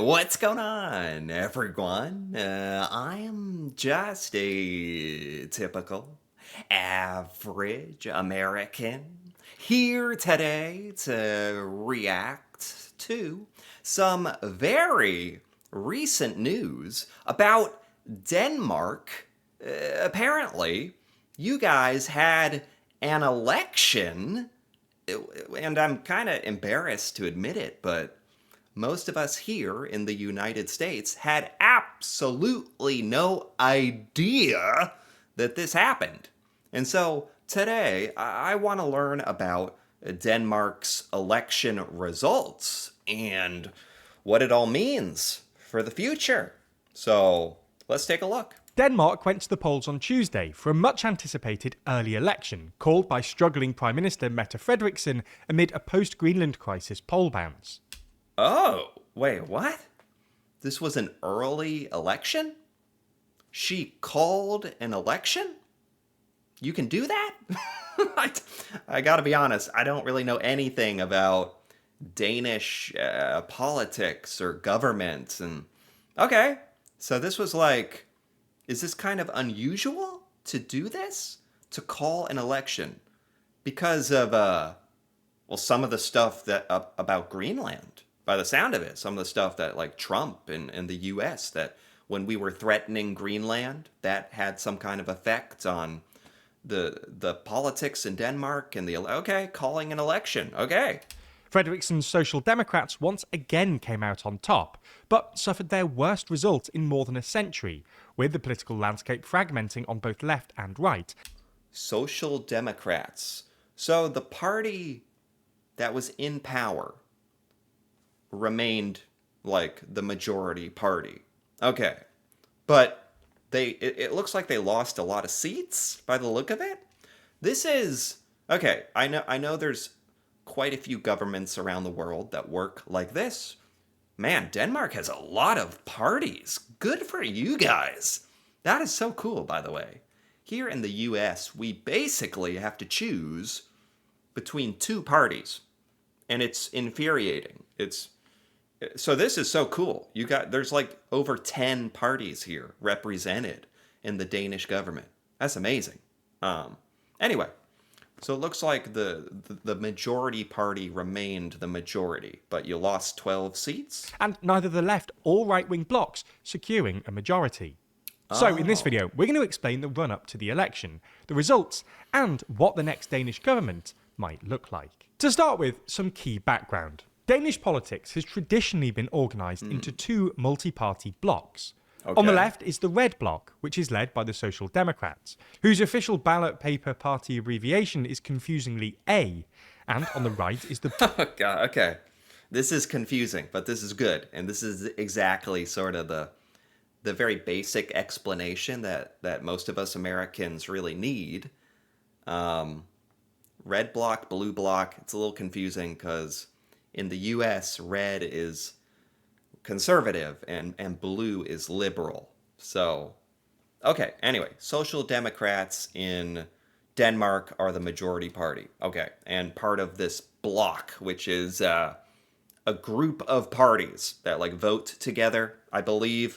What's going on, everyone? I am just a typical, average American here today to react to some very recent news about Denmark. Apparently, you guys had an election, and I'm kind of embarrassed to admit it, but most of us here in the United States had absolutely no idea that this happened. And so today, I want to learn about Denmark's election results and what it all means for the future. So let's take a look. Denmark went to the polls on Tuesday for a much anticipated early election called by struggling Prime Minister Mette Frederiksen amid a post Greenland crisis poll bounce. Oh, wait, what? This was an early election? She called an election? You can do that? I gotta be honest, I don't really know anything about Danish politics or government. And okay, so this was like, is this kind of unusual to do this? To call an election? Because of, well, some of the stuff that about Greenland, by the sound of it, some of the stuff that like Trump and the U.S. that when we were threatening Greenland, that had some kind of effect on the politics in Denmark and the okay, calling an election. Okay. Frederiksen's Social Democrats once again came out on top, but suffered their worst result in more than a century, with the political landscape fragmenting on both left and right. Social Democrats. So the party that was in power remained like the majority party. Okay. But it looks like they lost a lot of seats by the look of it. This is okay, I know there's quite a few governments around the world that work like this. Man, Denmark has a lot of parties. Good for you guys. That is so cool, by the way. Here in the US, we basically have to choose between two parties, and it's infuriating. It's so this is so cool. There's like over 10 parties here represented in the Danish government. That's amazing. Anyway, so it looks like the majority party remained the majority, but you lost 12 seats? And neither the left or right-wing blocs securing a majority. So in this video, we're going to explain the run-up to the election, the results, and what the next Danish government might look like. To start with, some key background. Danish politics has traditionally been organised into two multi-party blocs. Okay. On the left is the Red Bloc, which is led by the Social Democrats, whose official ballot paper party abbreviation is confusingly A, and on the right is the... Oh, God, okay. This is confusing, but this is good. And this is exactly sort of the very basic explanation that most of us Americans really need. Red bloc, blue bloc, it's a little confusing because in the US, red is conservative and blue is liberal. So, okay, anyway, Social Democrats in Denmark are the majority party. Okay, and part of this bloc, which is a group of parties that like vote together, I believe.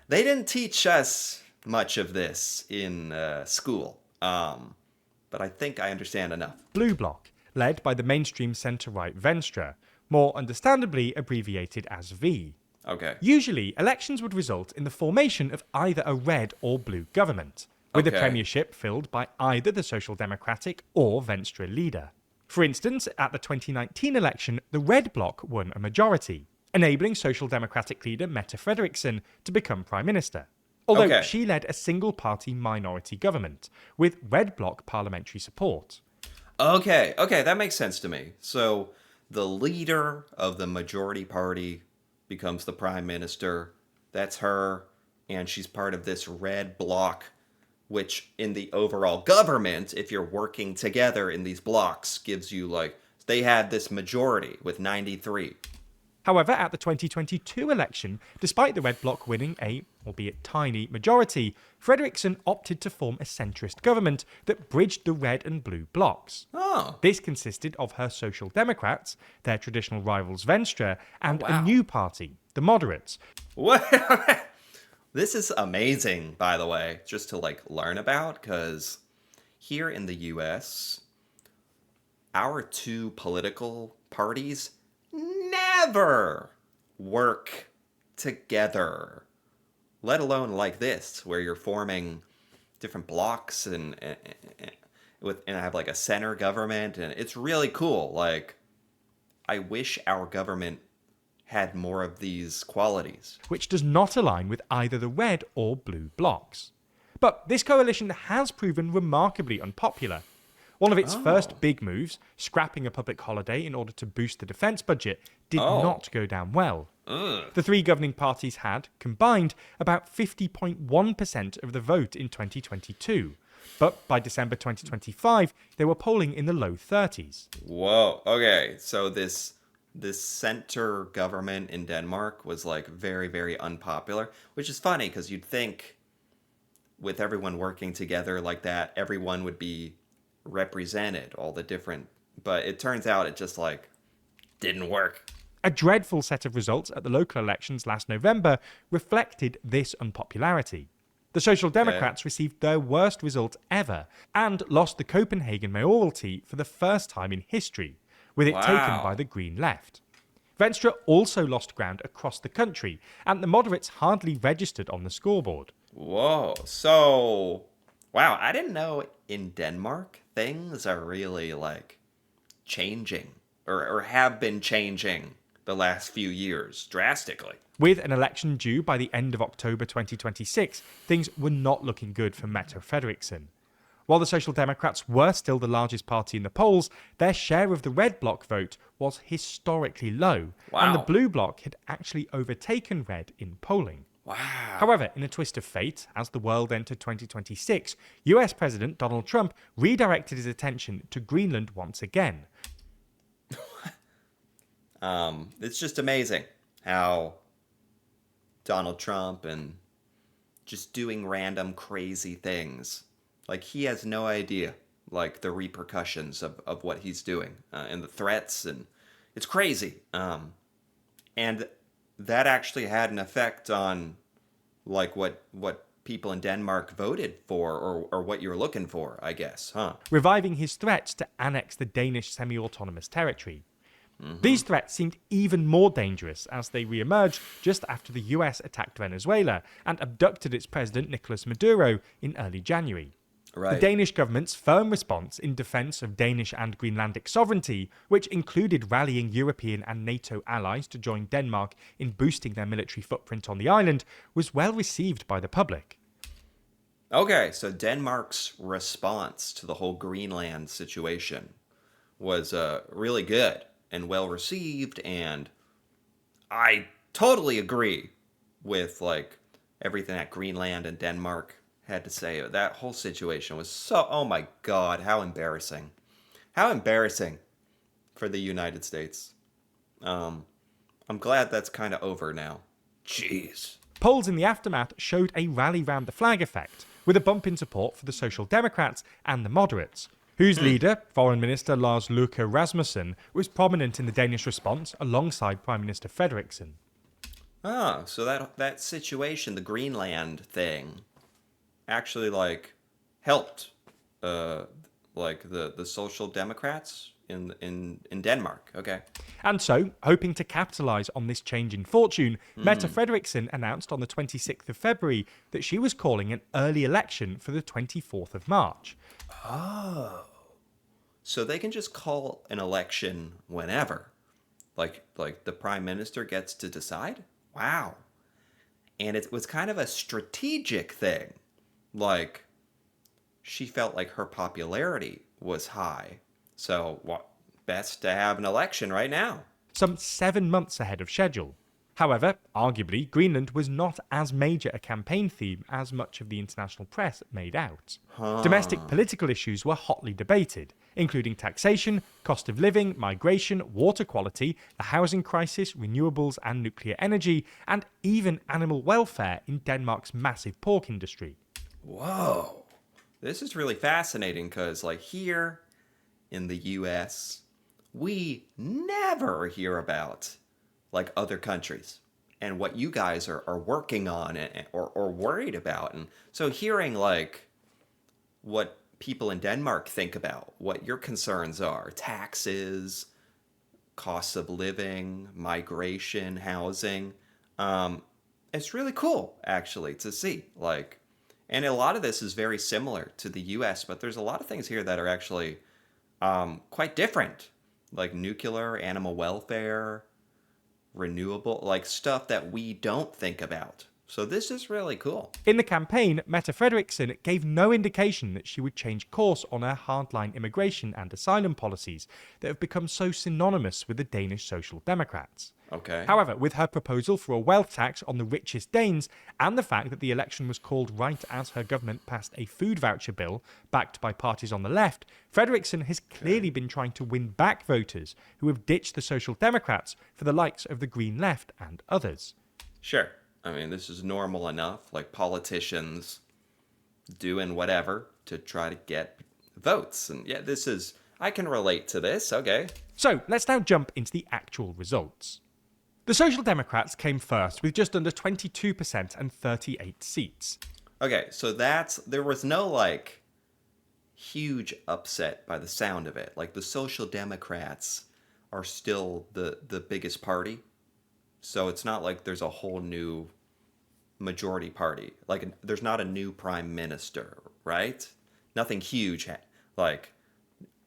They didn't teach us much of this in school, but I think I understand enough. Blue Bloc, led by the mainstream centre-right Venstre, more understandably abbreviated as V. Okay. Usually, elections would result in the formation of either a red or blue government, with the Okay. premiership filled by either the Social Democratic or Venstre leader. For instance, at the 2019 election, the Red Bloc won a majority, enabling Social Democratic leader Mette Frederiksen to become Prime Minister. Although Okay. she led a single-party minority government, with Red Bloc parliamentary support. Okay, that makes sense to me. So the leader of the majority party becomes the prime minister. That's her, and she's part of this red bloc, which in the overall government, if you're working together in these blocks, gives you like, they had this majority with 93. However, at the 2022 election, despite the Red Bloc winning a, albeit tiny, majority, Frederiksen opted to form a centrist government that bridged the red and blue blocs. Oh. This consisted of her Social Democrats, their traditional rivals Venstre, and wow. a new party, the Moderates. What? This is amazing, by the way, just to like learn about, because here in the US, our two political parties never work together, let alone like this, where you're forming different blocks and have like a center government, and it's really cool. Like, I wish our government had more of these qualities. Which does not align with either the red or blue blocs. But this coalition has proven remarkably unpopular. One of its first big moves, scrapping a public holiday in order to boost the defence budget, did not go down well. The three governing parties had, combined, about 50.1% of the vote in 2022. But by December 2025, they were polling in the low 30s. Whoa, okay, so this center government in Denmark was like very, very unpopular, which is funny because you'd think with everyone working together like that, everyone would be represented, all the different, but it turns out it just like didn't work. A dreadful set of results at the local elections last November reflected this unpopularity. The Social Democrats received their worst result ever and lost the Copenhagen mayoralty for the first time in history, with it taken by the Green Left. Venstre also lost ground across the country, and the moderates hardly registered on the scoreboard. Whoa, so, wow, I didn't know in Denmark things are really like changing or have been changing the last few years drastically. With an election due by the end of October 2026, things were not looking good for Mette Frederiksen. While the Social Democrats were still the largest party in the polls, their share of the Red Bloc vote was historically low, and the Blue Bloc had actually overtaken Red in polling. Wow. However, in a twist of fate, as the world entered 2026, US President Donald Trump redirected his attention to Greenland once again. It's just amazing how Donald Trump and just doing random crazy things. Like, he has no idea, like, the repercussions of what he's doing and the threats, and it's crazy. And that actually had an effect on, like, what people in Denmark voted for, or what you're looking for, I guess, huh? Reviving his threats to annex the Danish semi-autonomous territory. These threats seemed even more dangerous as they re-emerged just after the US attacked Venezuela and abducted its president Nicolas Maduro in early January. Right. The Danish government's firm response in defence of Danish and Greenlandic sovereignty, which included rallying European and NATO allies to join Denmark in boosting their military footprint on the island, was well received by the public. Okay, so Denmark's response to the whole Greenland situation was really good and well received, and I totally agree with like everything that Greenland and Denmark had to say. That whole situation was so, oh my god, how embarrassing. How embarrassing for the United States. I'm glad that's kind of over now. Jeez. Polls in the aftermath showed a rally round the flag effect, with a bump in support for the Social Democrats and the moderates, whose leader, Foreign Minister Lars Løkke Rasmussen, was prominent in the Danish response alongside Prime Minister Frederiksen. Ah, so that situation, the Greenland thing, actually like helped like the Social Democrats in Denmark. Okay. And so, hoping to capitalise on this change in fortune, Mette Frederiksen announced on the 26th of February that she was calling an early election for the 24th of March. Oh. So they can just call an election whenever. Like the Prime Minister gets to decide? Wow. And it was kind of a strategic thing. Like, she felt like her popularity was high. So, best to have an election right now. Some 7 months ahead of schedule. However, arguably, Greenland was not as major a campaign theme as much of the international press made out. Domestic political issues were hotly debated, including taxation, cost of living, migration, water quality, the housing crisis, renewables and nuclear energy, and even animal welfare in Denmark's massive pork industry. Whoa. This is really fascinating because, like, here in the US, we never hear about, like, other countries and what you guys are working on or worried about. And so hearing, like, what people in Denmark think about, what your concerns are, taxes, costs of living, migration, housing, it's really cool, actually, to see. Like, and a lot of this is very similar to the US, but there's a lot of things here that are actually quite different, like nuclear, animal welfare, renewable, like stuff that we don't think about. So this is really cool. In the campaign, Mette Frederiksen gave no indication that she would change course on her hardline immigration and asylum policies that have become so synonymous with the Danish Social Democrats. Okay. However, with her proposal for a wealth tax on the richest Danes and the fact that the election was called right as her government passed a food voucher bill backed by parties on the left, Frederiksen has clearly been trying to win back voters who have ditched the Social Democrats for the likes of the Green Left and others. Sure. I mean, this is normal enough, like politicians doing whatever to try to get votes. And yeah, I can relate to this, okay. So let's now jump into the actual results. The Social Democrats came first with just under 22% and 38 seats. Okay, so there was no, like, huge upset by the sound of it. Like, the Social Democrats are still the biggest party. So it's not like there's a whole new majority party. Like, there's not a new prime minister, right? Nothing huge, like,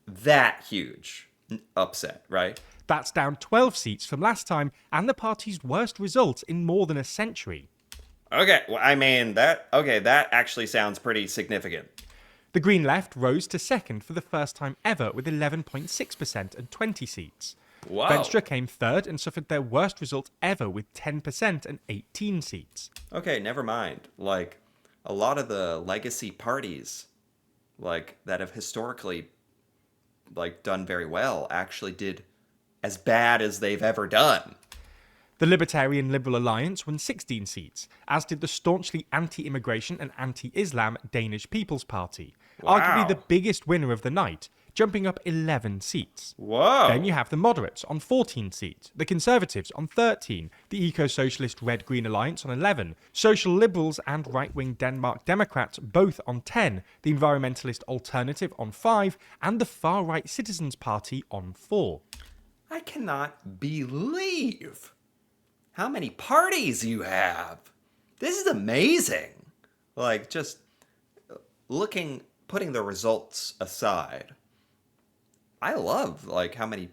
that huge upset, right? That's down 12 seats from last time and the party's worst result in more than a century. Okay, well, I mean, that actually sounds pretty significant. The Green Left rose to second for the first time ever with 11.6% and 20 seats. Wow. Venstre came third and suffered their worst result ever with 10% and 18 seats. Okay, never mind. Like, a lot of the legacy parties, like, that have historically, like, done very well actually did as bad as they've ever done. The Libertarian Liberal Alliance won 16 seats, as did the staunchly anti-immigration and anti-Islam Danish People's Party, Wow. arguably the biggest winner of the night, jumping up 11 seats. Whoa. Then you have the Moderates on 14 seats, the Conservatives on 13, the Eco-Socialist Red-Green Alliance on 11, Social Liberals and right-wing Denmark Democrats both on 10, the Environmentalist Alternative on 5, and the far-right Citizens Party on 4. I cannot believe how many parties you have. This is amazing. Like, just putting the results aside, I love, like, how many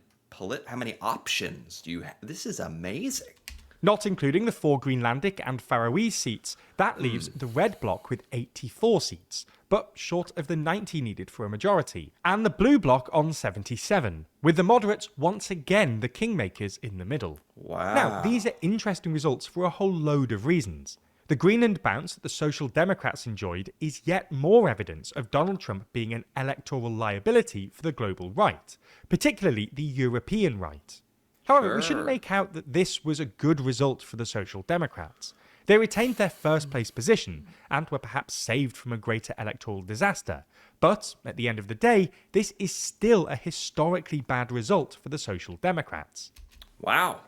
options you have. This is amazing. Not including the 4 Greenlandic and Faroese seats, that leaves the Red Bloc with 84 seats, but short of the 90 needed for a majority, and the Blue Bloc on 77, with the moderates once again the kingmakers in the middle. Wow. Now, these are interesting results for a whole load of reasons. The Greenland bounce that the Social Democrats enjoyed is yet more evidence of Donald Trump being an electoral liability for the global right, particularly the European right. However, we shouldn't make out that this was a good result for the Social Democrats. They retained their first place position and were perhaps saved from a greater electoral disaster. But, at the end of the day, this is still a historically bad result for the Social Democrats. Wow.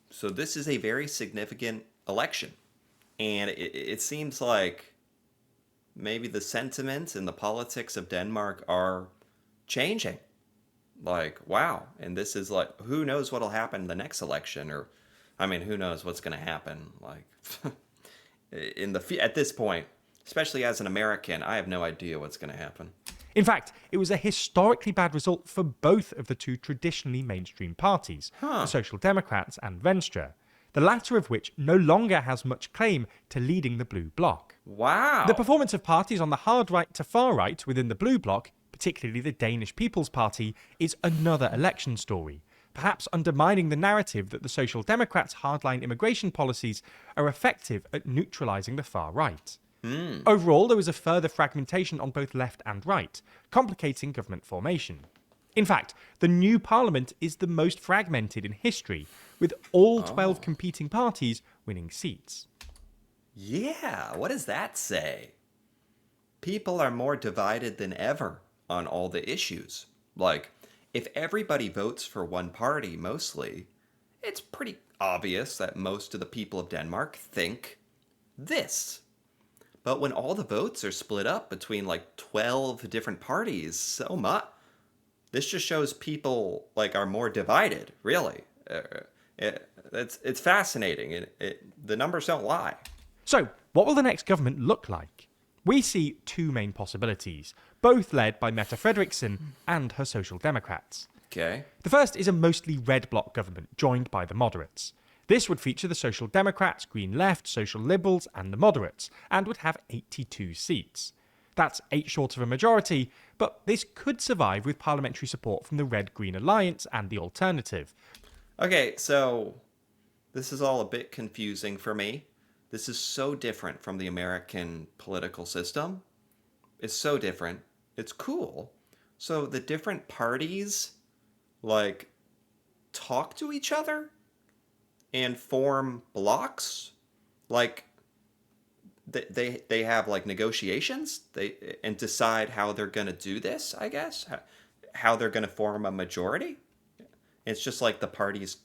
So this is a very significant election. And it seems like maybe the sentiment and the politics of Denmark are changing. Like, wow. And this is like, who knows what'll happen the next election? Or, I mean, who knows what's going to happen? Like, at this point, especially as an American, I have no idea what's going to happen. In fact, it was a historically bad result for both of the two traditionally mainstream parties, the Social Democrats and Venstre, the latter of which no longer has much claim to leading the Blue Bloc. Wow. The performance of parties on the hard right to far right within the Blue Bloc, particularly the Danish People's Party, is another election story, perhaps undermining the narrative that the Social Democrats' hardline immigration policies are effective at neutralising the far right. Overall, there was a further fragmentation on both left and right, complicating government formation. In fact, the new parliament is the most fragmented in history, with all 12 competing parties winning seats. Yeah, what does that say? People are more divided than ever on all the issues. Like, if everybody votes for one party mostly, it's pretty obvious that most of the people of Denmark think this. But when all the votes are split up between like 12 different parties, so much, this just shows people like are more divided, really. It's fascinating. The numbers don't lie. So, what will the next government look like? We see two main possibilities, both led by Mette Frederiksen and her Social Democrats. Okay. The first is a mostly red bloc government joined by the moderates. This would feature the Social Democrats, Green Left, Social Liberals, and the moderates, and would have 82 seats. That's 8 short of a majority, but this could survive with parliamentary support from the Red-Green Alliance and the Alternative. Okay, so this is all a bit confusing for me. This is so different from the American political system. It's so different. It's cool. So the different parties, like, talk to each other and form blocks? Like, they have, like, negotiations and decide how they're going to do this, I guess? How they're going to form a majority? It's just like the parties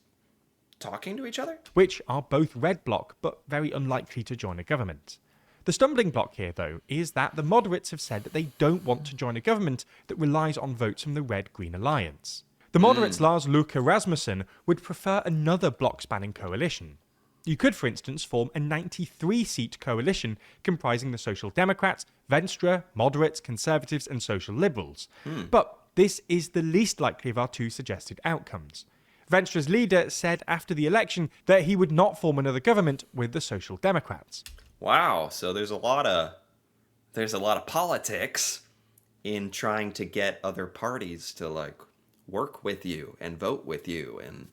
talking to each other? Which are both red bloc but very unlikely to join a government. The stumbling block here, though, is that the moderates have said that they don't want to join a government that relies on votes from the Red-Green Alliance. The moderates' Lars Løkke Rasmussen would prefer another bloc-spanning coalition. You could, for instance, form a 93-seat coalition comprising the Social Democrats, Venstre, moderates, Conservatives and Social Liberals. But this is the least likely of our two suggested outcomes. Venstre's leader said after the election that he would not form another government with the Social Democrats. Wow, so there's a lot of politics in trying to get other parties to like work with you and vote with you, and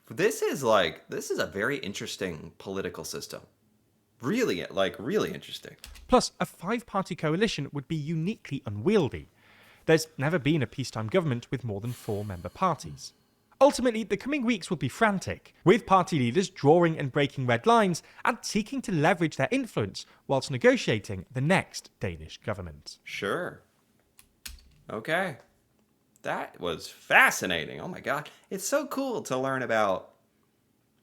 this is a very interesting political system. Really interesting. Plus, a 5-party coalition would be uniquely unwieldy. There's never been a peacetime government with more than 4 member parties. Ultimately, the coming weeks will be frantic, with party leaders drawing and breaking red lines and seeking to leverage their influence whilst negotiating the next Danish government. Sure. Okay. That was fascinating. Oh my god. It's so cool to learn about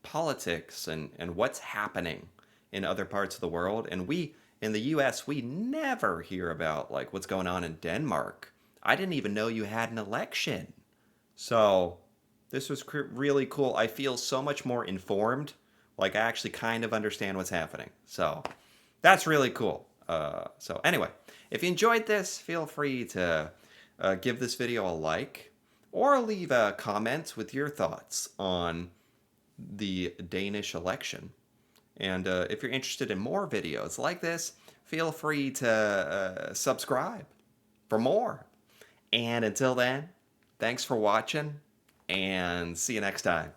politics and what's happening in other parts of the world. And we, in the US, we never hear about like what's going on in Denmark. I didn't even know you had an election. So this was really cool. I feel so much more informed. Like I actually kind of understand what's happening. So that's really cool. So anyway, if you enjoyed this, feel free to give this video a like or leave a comment with your thoughts on the Danish election. And if you're interested in more videos like this, feel free to subscribe for more. And until then, thanks for watching and see you next time.